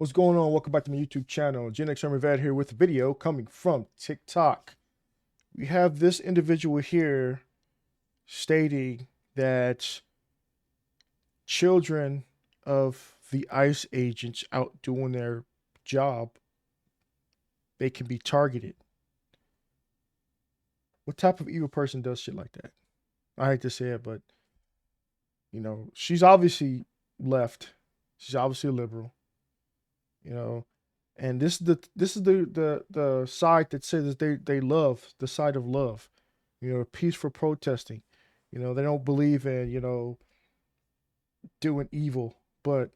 What's going on? Welcome back to my YouTube channel. Gen X Army Vet here with a video coming from TikTok. We have this individual here stating that children of the ICE agents out doing their job, they can be targeted. What type of evil person does shit like that? I hate to say it, but she's obviously left. She's obviously a liberal. And this is the side that says that they love, the side of love, peaceful protesting. They don't believe in doing evil, but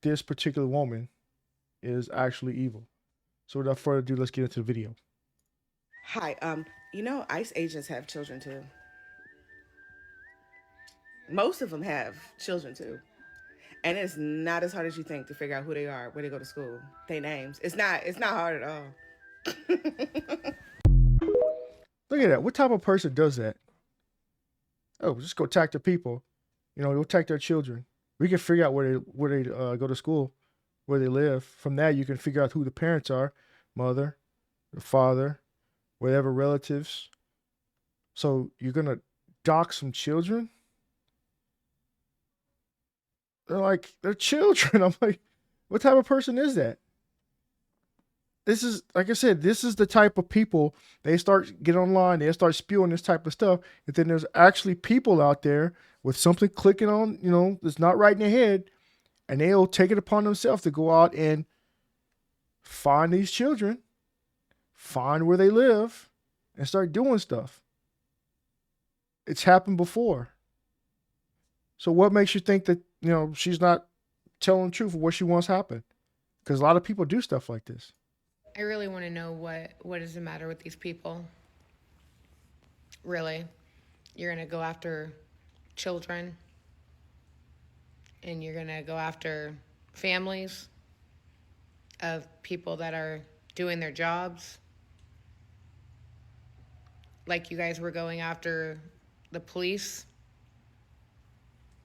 this particular woman is actually evil. So without further ado, let's get into the video. Hi, ICE agents have children too. Most of them have children too. And it's not as hard as you think to figure out who they are, where they go to school, their names. It's not hard at all. Look at that. What type of person does that? Oh, just go attack the people. Go attack their children. We can figure out where they go to school, where they live. From that, you can figure out who the parents are, mother, the father, whatever relatives. So you're gonna dox some children? They're children. I'm like, what type of person is that? This is, like I said, this is the type of people, they start get online, they start spewing this type of stuff, and then there's actually people out there with something clicking on, that's not right in their head, and they'll take it upon themselves to go out and find these children, find where they live, and start doing stuff. It's happened before. So what makes you think that, she's not telling the truth of what she wants happen? Because a lot of people do stuff like this. I really want to know what is the matter with these people. Really? You're going to go after children and you're going to go after families of people that are doing their jobs. Like you guys were going after the police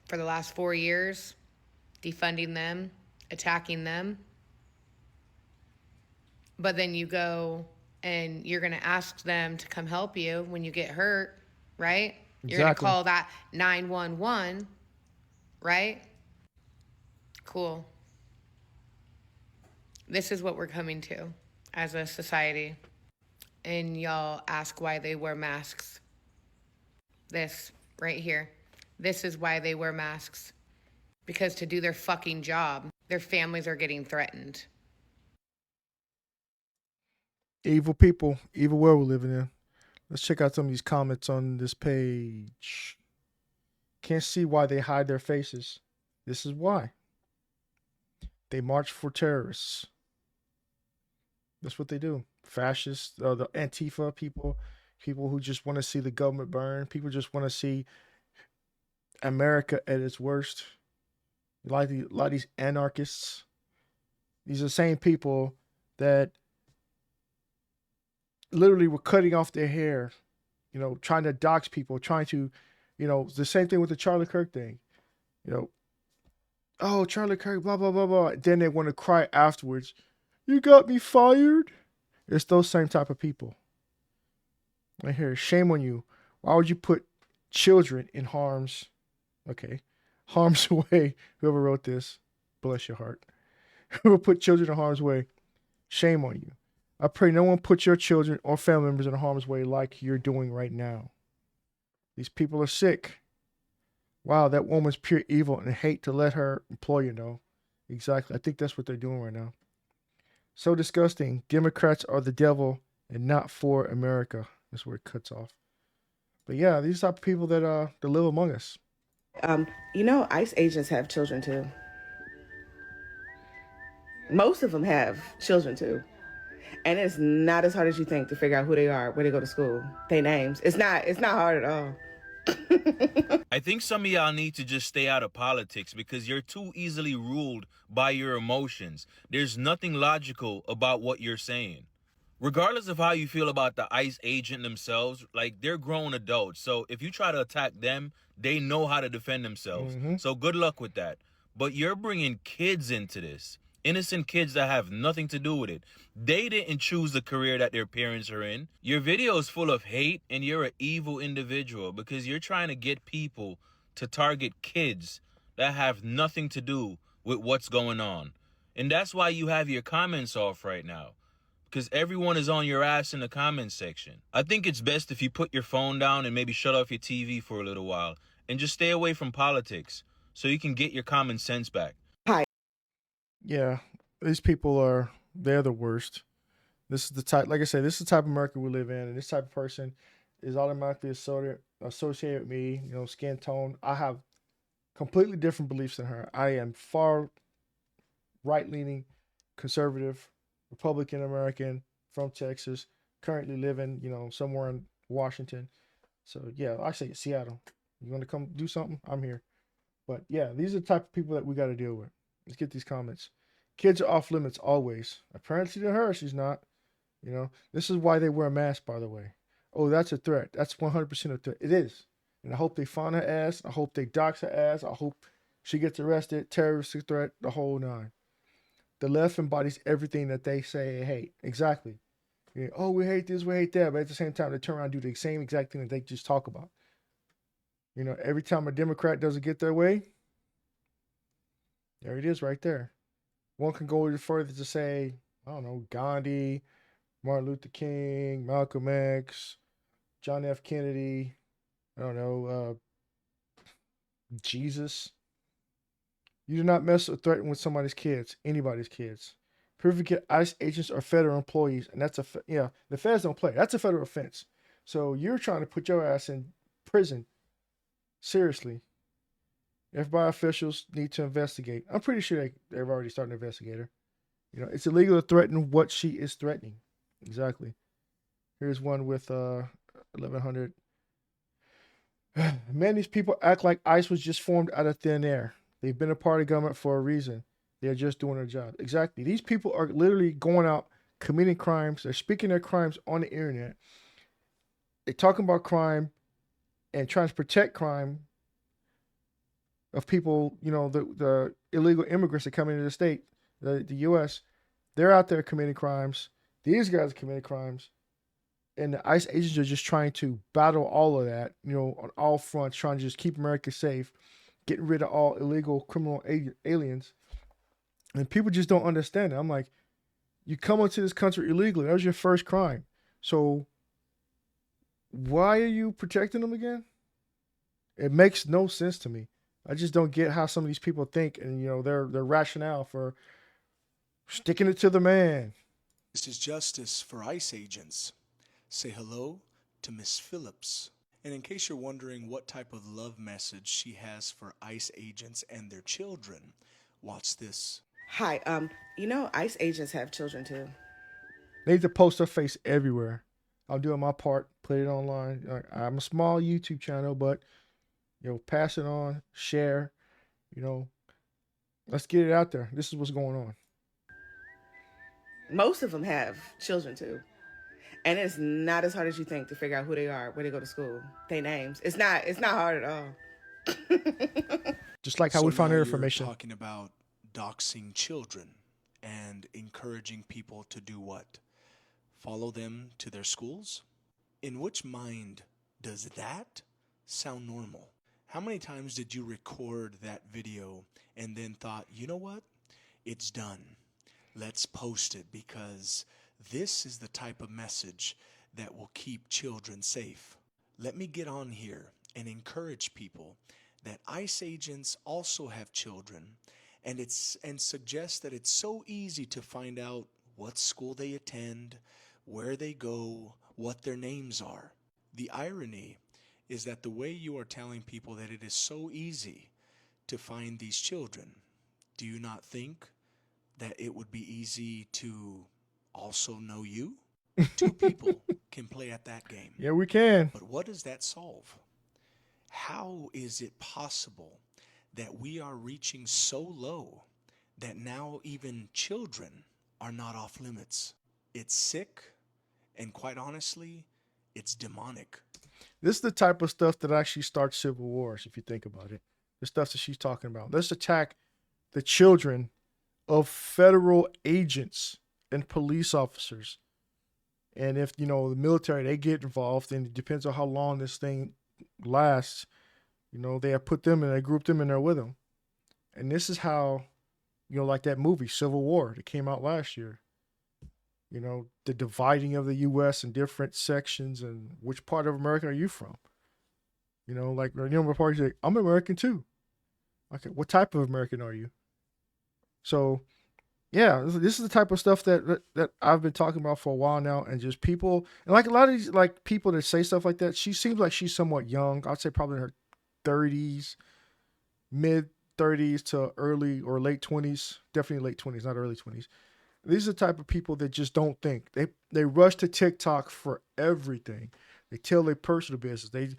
for the last 4 years, defunding them, attacking them. But then you go and you're going to ask them to come help you when you get hurt, right? You're going to call that 911, right? Cool. This is what we're coming to as a society. And y'all ask why they wear masks. This right here. This is why they wear masks. Because to do their fucking job, their families are getting threatened. Evil people, evil world we're living in. Let's check out some of these comments on this page. Can't see why they hide their faces. This is why. They march for terrorists. That's what they do. Fascists, the Antifa people who just want to see the government burn. People just want to see America at its worst. A lot of these anarchists. These are the same people that literally were cutting off their hair, trying to dox people, trying to, the same thing with the Charlie Kirk thing. Oh, Charlie Kirk, blah, blah, blah, blah. Then they want to cry afterwards. You got me fired? It's those same type of people. Right here, shame on you. Why would you put children in harm's way? Whoever wrote this, bless your heart. Whoever put children in harm's way, shame on you. I pray no one put your children or family members in harm's way like you're doing right now. These people are sick. Wow, that woman's pure evil and hate to let her employer know. Exactly. I think that's what they're doing right now. So disgusting. Democrats are the devil and not for America. That's where it cuts off. But yeah, these are people that live among us. ICE agents have children too. Most of them have children too. And it's not as hard as you think to figure out who they are, where they go to school, their names. It's not hard at all. I think some of y'all need to just stay out of politics because you're too easily ruled by your emotions. There's nothing logical about what you're saying. Regardless of how you feel about the ICE agent themselves, they're grown adults. So if you try to attack them, they know how to defend themselves. So good luck with that. But you're bringing kids into this. Innocent kids that have nothing to do with it. They didn't choose the career that their parents are in. Your video is full of hate, and you're an evil individual because you're trying to get people to target kids that have nothing to do with what's going on. And that's why you have your comments off right now, because everyone is on your ass in the comments section. I think it's best if you put your phone down and maybe shut off your TV for a little while and just stay away from politics so you can get your common sense back. Yeah, these people they're the worst. This is the type, like I said, this is the type of America we live in, and this type of person is automatically associated with me. You know, skin tone. I have completely different beliefs than her. I am far right-leaning, conservative, Republican American from Texas, currently living, somewhere in Washington. So yeah, I say Seattle. You want to come do something? I'm here. But yeah, these are the type of people that we got to deal with. Let's get these comments. Kids are off limits always. Apparently to her, she's not. This is why they wear a mask, by the way. Oh, that's a threat. That's 100% a threat. It is. And I hope they find her ass. I hope they dox her ass. I hope she gets arrested. Terroristic threat, the whole nine. The left embodies everything that they say they hate. Exactly. Oh, we hate this, we hate that. But at the same time, they turn around and do the same exact thing that they just talk about. Every time a Democrat doesn't get their way, there it is right there. One can go further to say, I don't know, Gandhi, Martin Luther King, Malcolm X, John F. Kennedy, I don't know, Jesus. You do not mess or threaten with somebody's kids, anybody's kids. Privy ICE agents are federal employees, and that's the feds don't play. That's a federal offense. So you're trying to put your ass in prison. Seriously. FBI officials need to investigate. I'm pretty sure they've already started an investigator. It's illegal to threaten what she is threatening. Exactly. Here's one with 1100. Man, these people act like ICE was just formed out of thin air. They've been a part of government for a reason. They're just doing their job. Exactly. These people are literally going out, committing crimes. They're speaking their crimes on the internet. They're talking about crime and trying to protect crime of people, the illegal immigrants that come into the state, the U.S. They're out there committing crimes. These guys are committing crimes. And the ICE agents are just trying to battle all of that, on all fronts, trying to just keep America safe, getting rid of all illegal criminal aliens. And people just don't understand it. I'm like, you come into this country illegally. That was your first crime. So why are you protecting them again? It makes no sense to me. I just don't get how some of these people think and, their rationale for sticking it to the man. This is Justice for ICE agents. Say hello to Miss Phillips. And in case you're wondering what type of love message she has for ICE agents and their children, watch this. Hi, ICE agents have children too. They need to post her face everywhere. I'm doing my part, put it online. I'm a small YouTube channel, but, pass it on, share, let's get it out there. This is what's going on. Most of them have children too. And it's not as hard as you think to figure out who they are, where they go to school, their names. It's not hard at all. Just like how we found their information. Talking about doxing children and encouraging people to do what? Follow them to their schools? In which mind does that sound normal? How many times did you record that video and then thought, you know what? It's done. Let's post it because this is the type of message that will keep children safe. Let me get on here and encourage people that ICE agents also have children and suggest that it's so easy to find out what school they attend, where they go, what their names are. The irony is that the way you are telling people that it is so easy to find these children, do you not think that it would be easy to also know you? Two people can play at that game. Yeah, we can. But what does that solve? How is it possible that we are reaching so low that now even children are not off limits? It's sick, and quite honestly, it's demonic. This is the type of stuff that actually starts civil wars, if you think about it. The stuff that she's talking about. Let's attack the children of federal agents and police officers. And if, the military, they get involved, and it depends on how long this thing lasts, they have put them and they grouped them in there with them. And this is how, like that movie, Civil War, that came out last year. The dividing of the U.S. in different sections, and which part of America are you from? Like, the party say, I'm American too. Okay, what type of American are you? So, yeah, this is the type of stuff that I've been talking about for a while now, and just people, and like a lot of these like people that say stuff like that, she seems like she's somewhat young. I'd say probably in her 30s, mid 30s to early or late 20s, definitely late 20s, not early 20s. These are the type of people that just don't think. They rush to TikTok for everything. They tell their personal business. They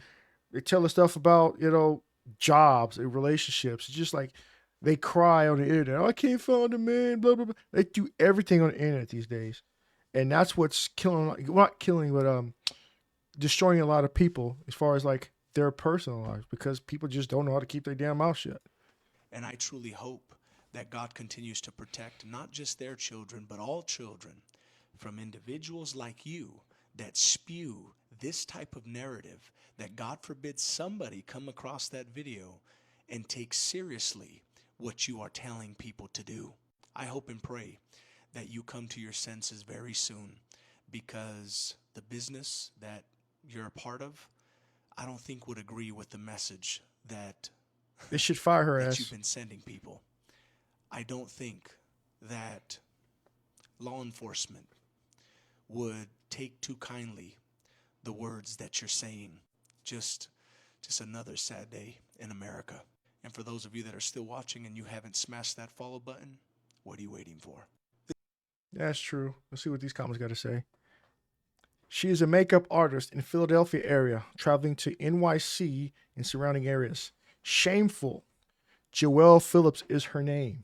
tell us stuff about, jobs and relationships. It's just like they cry on the internet. Oh, I can't find a man, blah, blah, blah. They do everything on the internet these days. And that's what's killing, not killing, but destroying a lot of people as far as like their personal lives, because people just don't know how to keep their damn mouth shut. And I truly hope that God continues to protect not just their children, but all children from individuals like you that spew this type of narrative, that God forbid somebody come across that video and take seriously what you are telling people to do. I hope and pray that you come to your senses very soon, because the business that you're a part of, I don't think would agree with the message that they should fire her that ass. you've been sending people. I don't think that law enforcement would take too kindly the words that you're saying. Just another sad day in America. And for those of you that are still watching and you haven't smashed that follow button, what are you waiting for? That's true. Let's see what these comments got to say. She is a makeup artist in Philadelphia area, traveling to NYC and surrounding areas. Shameful. Joelle Phillips is her name.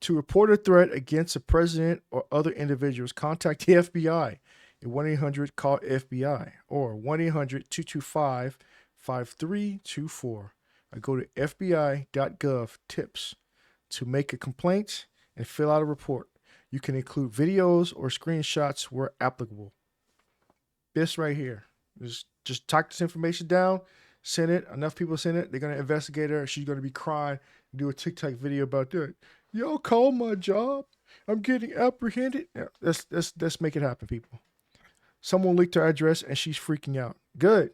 To report a threat against the president or other individuals, contact the FBI at 1-800-CALL-FBI or 1-800-225-5324. Or go to fbi.gov tips to make a complaint and fill out a report. You can include videos or screenshots where applicable. This right here. Just type this information down, send it. Enough people send it. They're going to investigate her. She's going to be crying and do a TikTok video about that. Y'all call my job. I'm getting apprehended. Yeah, let's make it happen, people. Someone leaked her address and she's freaking out. Good.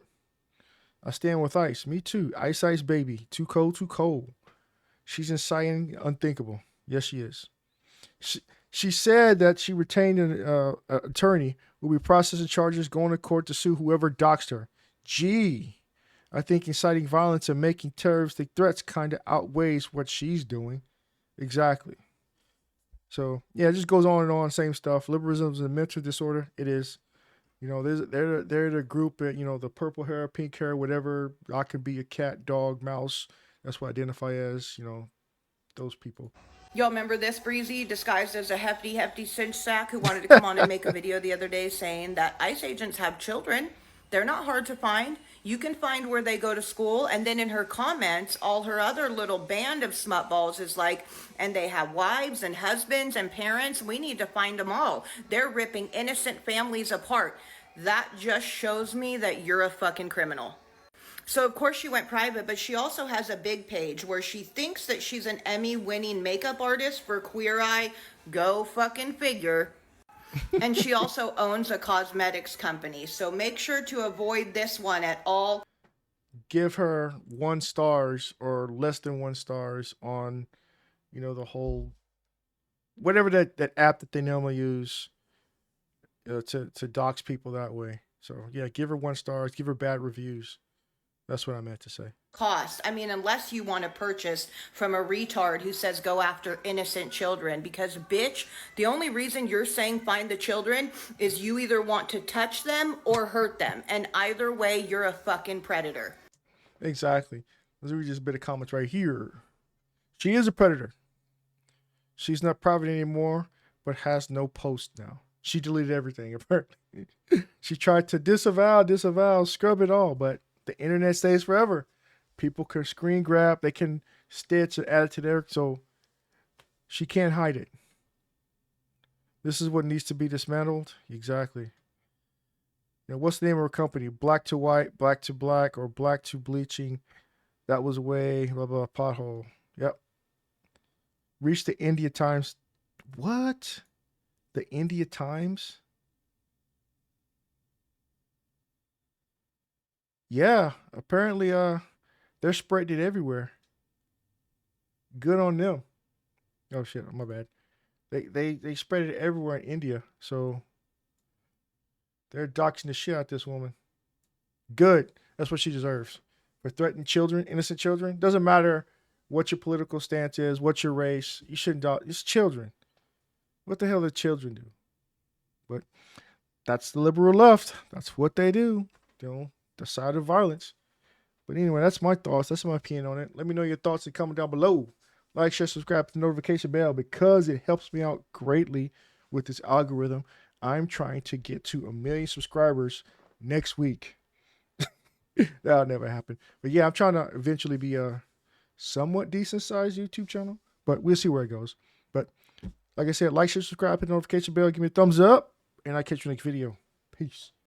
I stand with Ice. Me too. Ice baby. Too cold, too cold. She's inciting unthinkable. Yes, she is. She said that she retained an attorney who will be processing charges, going to court to sue whoever doxed her. Gee, I think inciting violence and making terroristic threats kind of outweighs what she's doing. Exactly. So, yeah, it just goes on and on, same stuff. Liberalism is a mental disorder. It is. They're the group that, the purple hair, pink hair, whatever. I could be a cat, dog, mouse. That's what I identify as, those people. Y'all remember this Breezy disguised as a hefty cinch sack who wanted to come on and make a video the other day saying that ICE agents have children. They're not hard to find. You can find where they go to school. And then in her comments, all her other little band of smutballs is like, and they have wives and husbands and parents. We need to find them all. They're ripping innocent families apart. That just shows me that you're a fucking criminal. So, of course, she went private, but she also has a big page where she thinks that she's an Emmy-winning makeup artist for Queer Eye. Go fucking figure. And she also owns a cosmetics company. So make sure to avoid this one at all. Give her 1 stars or less than 1 stars on, the whole, whatever that app that they normally use to dox people that way. So, yeah, give her 1 star. Give her bad reviews. That's what I meant to say. Cost. I mean, unless you want to purchase from a retard who says go after innocent children. Because, bitch, the only reason you're saying find the children is you either want to touch them or hurt them. And either way, you're a fucking predator. Exactly. Let's read just a bit of comments right here. She is a predator. She's not private anymore, but has no post now. She deleted everything, apparently. She tried to disavow, scrub it all, but the internet stays forever. People can screen grab, they can stitch and add it to their, so She can't hide it. This is what needs to be dismantled. Exactly. You know, what's the name of her company? Black to white, black to black, or black to bleaching. That was way, blah, blah, pothole. Yep. Reached the India Times. What? The India Times? Yeah, apparently they're spreading it everywhere. Good on them. Oh shit, my bad. They spread it everywhere in India. So they're doxing the shit out this woman. Good. That's what she deserves. For threatening children, innocent children. Doesn't matter what your political stance is, what your race. You shouldn't dox. It's children. What the hell do children do? But that's the liberal left. That's what they do. You know, the side of violence. But anyway, that's my thoughts. That's my opinion on it. Let me know your thoughts and comment down below. Like, share, subscribe to the notification bell because it helps me out greatly with this algorithm. I'm trying to get to 1 million subscribers next week. That'll never happen. But yeah, I'm trying to eventually be a somewhat decent sized YouTube channel. But we'll see where it goes. But like I said, like, share, subscribe, hit the notification bell, give me a thumbs up, and I'll catch you next video. Peace.